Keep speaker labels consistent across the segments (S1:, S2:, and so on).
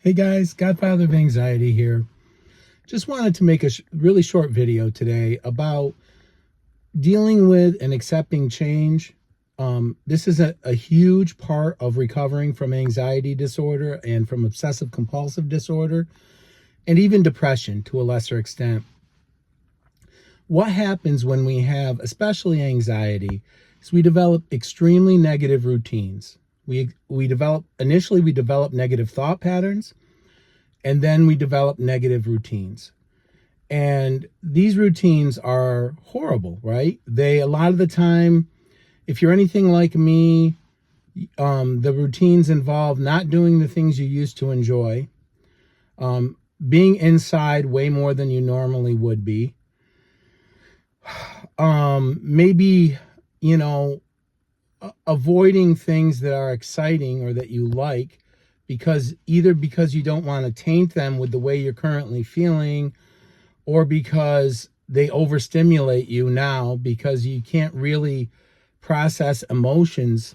S1: Hey guys, Godfather of Anxiety here. Just wanted to make a really short video today about dealing with and accepting change. This is a huge part of recovering from anxiety disorder and from obsessive compulsive disorder and even depression to a lesser extent. What happens when we have, especially anxiety, is we develop extremely negative routines. We develop negative thought patterns, and then we develop negative routines. And these routines are horrible, right? A lot of the time, if you're anything like me, the routines involve not doing the things you used to enjoy, being inside way more than you normally would be, maybe, avoiding things that are exciting or that you like because you don't want to taint them with the way you're currently feeling, or because they overstimulate you now because you can't really process emotions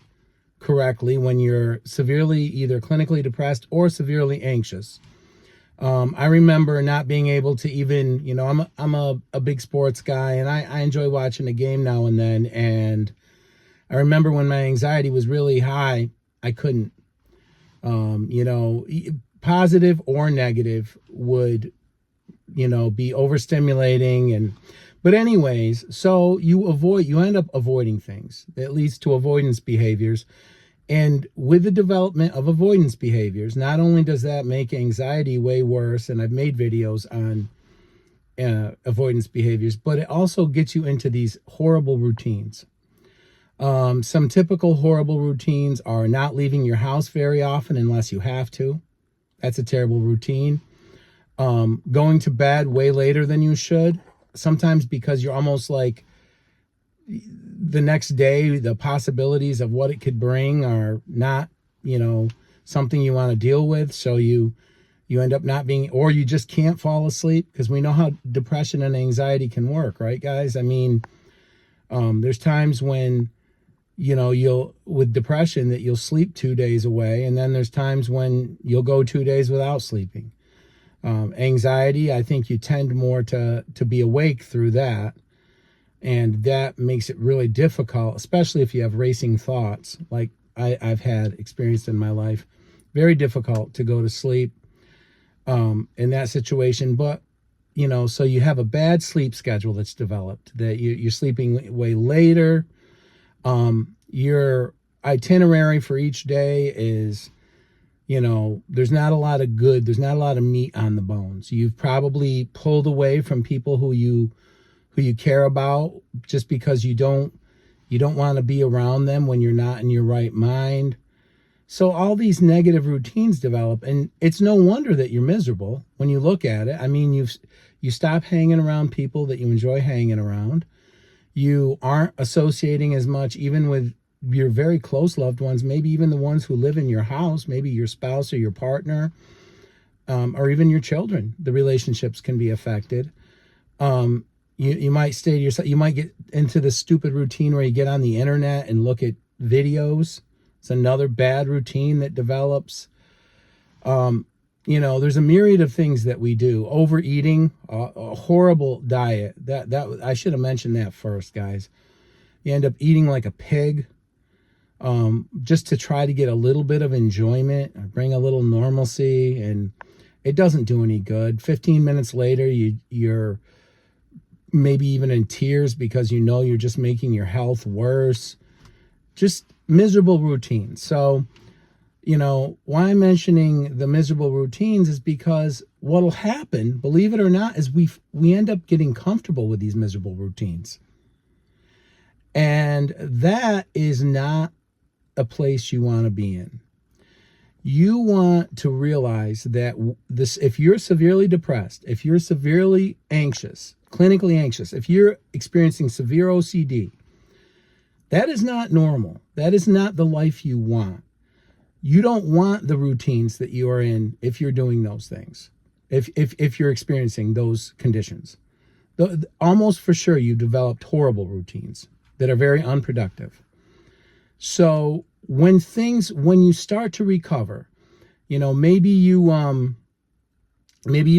S1: correctly when you're severely either clinically depressed or severely anxious. I remember not being able to even, I'm a big sports guy, and I enjoy watching a game now and then. And I remember when my anxiety was really high, I couldn't, positive or negative would, be overstimulating. But anyways, so you end up avoiding things that leads to avoidance behaviors. And with the development of avoidance behaviors, not only does that make anxiety way worse, and I've made videos on avoidance behaviors, but it also gets you into these horrible routines. Some typical horrible routines are not leaving your house very often unless you have to. That's a terrible routine. Going to bed way later than you should, sometimes because you're almost like the next day, the possibilities of what it could bring are not, something you want to deal with. So you end up not being, or you just can't fall asleep, because we know how depression and anxiety can work, right, guys? I mean, there's times when, with depression that you'll sleep 2 days away. And then there's times when you'll go 2 days without sleeping. Anxiety, I think you tend more to be awake through that. And that makes it really difficult, especially if you have racing thoughts like I've had experienced in my life. Very difficult to go to sleep in that situation. But, so you have a bad sleep schedule that's developed, that you're sleeping way later. Your itinerary for each day is, there's not a lot of meat on the bones. You've probably pulled away from people who you care about just because you don't want to be around them when you're not in your right mind. So all these negative routines develop, and it's no wonder that you're miserable when you look at it. I mean, you stop hanging around people that you enjoy hanging around. You aren't associating as much even with your very close loved ones, maybe even the ones who live in your house, maybe your spouse or your partner, or even your children. The relationships can be affected. You might stay to yourself. You might get into the stupid routine where you get on the internet and look at videos. It's another bad routine that develops. There's a myriad of things that we do. Overeating, a horrible diet. That I should have mentioned that first, guys. You end up eating like a pig, just to try to get a little bit of enjoyment, or bring a little normalcy, and it doesn't do any good. 15 minutes later, you're maybe even in tears because you're just making your health worse. Just miserable routines. So, why I'm mentioning the miserable routines is because what'll happen, believe it or not, is we end up getting comfortable with these miserable routines. And that is not a place you want to be in. You want to realize that if you're severely depressed, if you're severely anxious, clinically anxious, if you're experiencing severe OCD, that is not normal. That is not the life you want. You don't want the routines that you are in if you're doing those things, if you're experiencing those conditions. Almost for sure you've developed horrible routines that are very unproductive. So when you start to recover, You know, maybe you've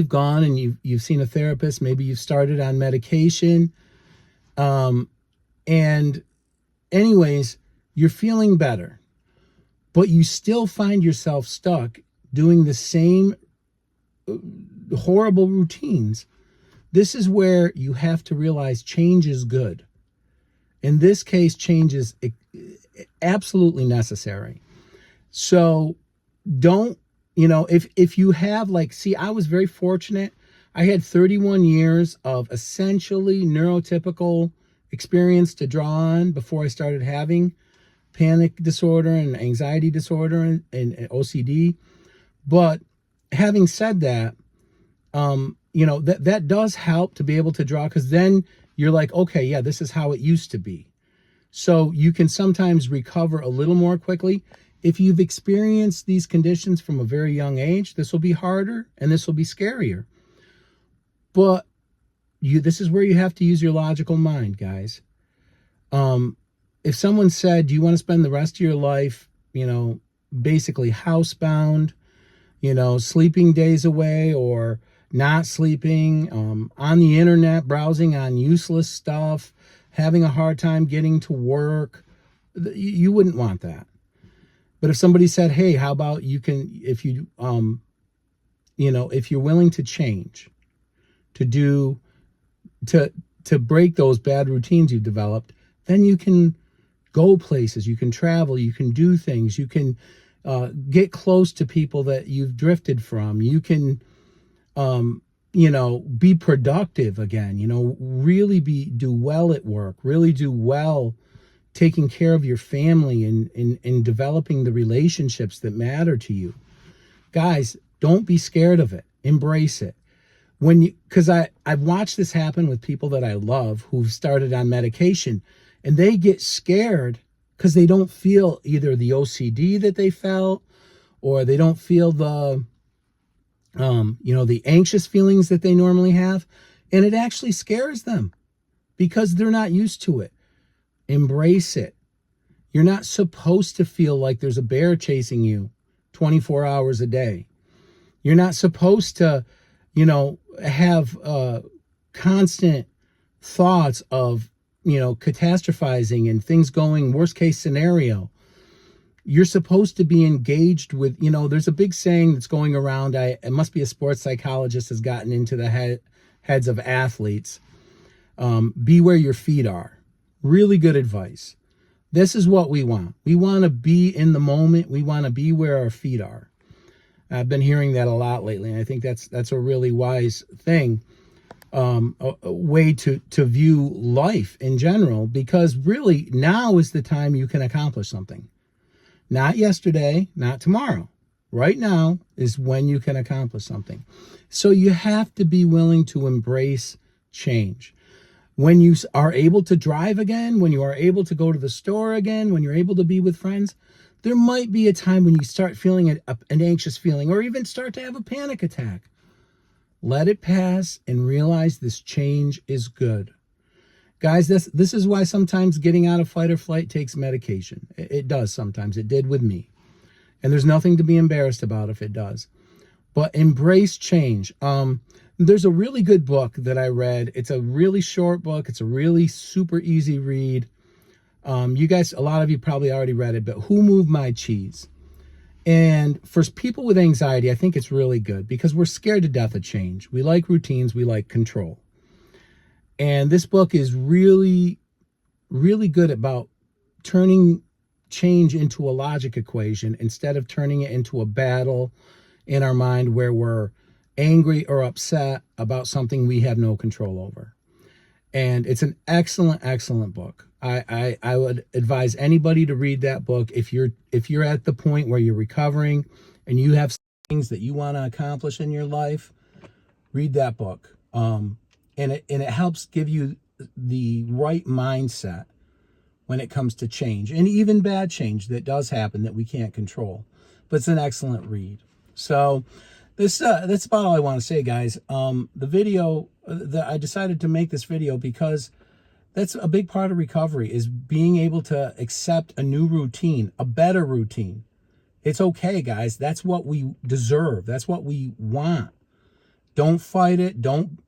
S1: gone and you've seen a therapist, maybe you've started on medication, and anyways, you're feeling better, but you still find yourself stuck doing the same horrible routines. This is where you have to realize change is good. In this case, change is absolutely necessary. So don't, if you have, like, see, I was very fortunate. I had 31 years of essentially neurotypical experience to draw on before I started having panic disorder and anxiety disorder and OCD. But having said that, that does help to be able to draw, because then you're like, okay, yeah, this is how it used to be. So you can sometimes recover a little more quickly. If you've experienced these conditions from a very young age, this will be harder and this will be scarier. But this is where you have to use your logical mind, guys. If someone said, do you want to spend the rest of your life, basically housebound, sleeping days away, or not sleeping, on the internet, browsing on useless stuff, having a hard time getting to work, you wouldn't want that. But if somebody said, hey, how about if you're willing to change, to break those bad routines you've developed, then you can go places, you can travel, you can do things, you can get close to people that you've drifted from, you can be productive again, really do well at work, really do well taking care of your family and developing the relationships that matter to you. Guys, don't be scared of it. Embrace it. Because I've watched this happen with people that I love who've started on medication, and they get scared because they don't feel either the OCD that they felt, or they don't feel the anxious feelings that they normally have. And it actually scares them because they're not used to it. Embrace it. You're not supposed to feel like there's a bear chasing you 24 hours a day. You're not supposed to, have constant thoughts of, catastrophizing and things going worst case scenario. You're supposed to be engaged with, there's a big saying that's going around. It must be a sports psychologist has gotten into the heads of athletes. Be where your feet are. Really good advice. This is what we want. We want to be in the moment. We want to be where our feet are. I've been hearing that a lot lately, and I think that's a really wise thing, a way to view life in general, because really now is the time you can accomplish something. Not yesterday, not tomorrow. Right now is when you can accomplish something. So you have to be willing to embrace change. When you are able to drive again, when you are able to go to the store again, when you're able to be with friends, there might be a time when you start feeling an anxious feeling, or even start to have a panic attack. Let it pass and realize this change is good. Guys, this is why sometimes getting out of fight or flight takes medication. It does sometimes. It did with me. And there's nothing to be embarrassed about if it does. But embrace change. There's a really good book that I read. It's a really short book. It's a really super easy read. You guys, a lot of you probably already read it, but Who Moved My Cheese? And for people with anxiety, I think it's really good because we're scared to death of change. We like routines. We like control. And this book is really, really good about turning change into a logic equation instead of turning it into a battle in our mind where we're angry or upset about something we have no control over. And it's an excellent, excellent book. I would advise anybody to read that book if you're at the point where you're recovering and you have things that you want to accomplish in your life. Read that book. And it helps give you the right mindset when it comes to change, and even bad change that does happen that we can't control. But it's an excellent read. So that's about all I want to say, guys. The video that I decided to make this video because that's a big part of recovery, is being able to accept a new routine, a better routine. It's okay, guys. That's what we deserve. That's what we want. Don't fight it. Don't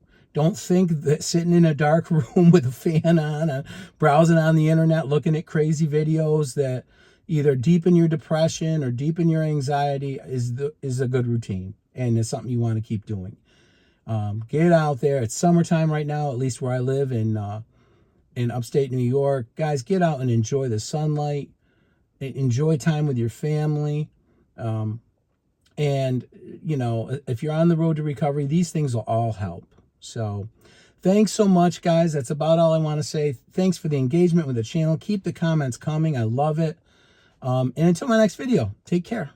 S1: think that sitting in a dark room with a fan on, browsing on the internet, looking at crazy videos that either deepen your depression or deepen your anxiety is a good routine, and it's something you want to keep doing. Get out there. It's summertime right now, at least where I live in upstate New York. Guys, get out and enjoy the sunlight. Enjoy time with your family. And, you know, if you're on the road to recovery, these things will all help. So thanks so much, guys. That's about all I want to say. Thanks for the engagement with the channel. Keep the comments coming. I love it. And until my next video, take care.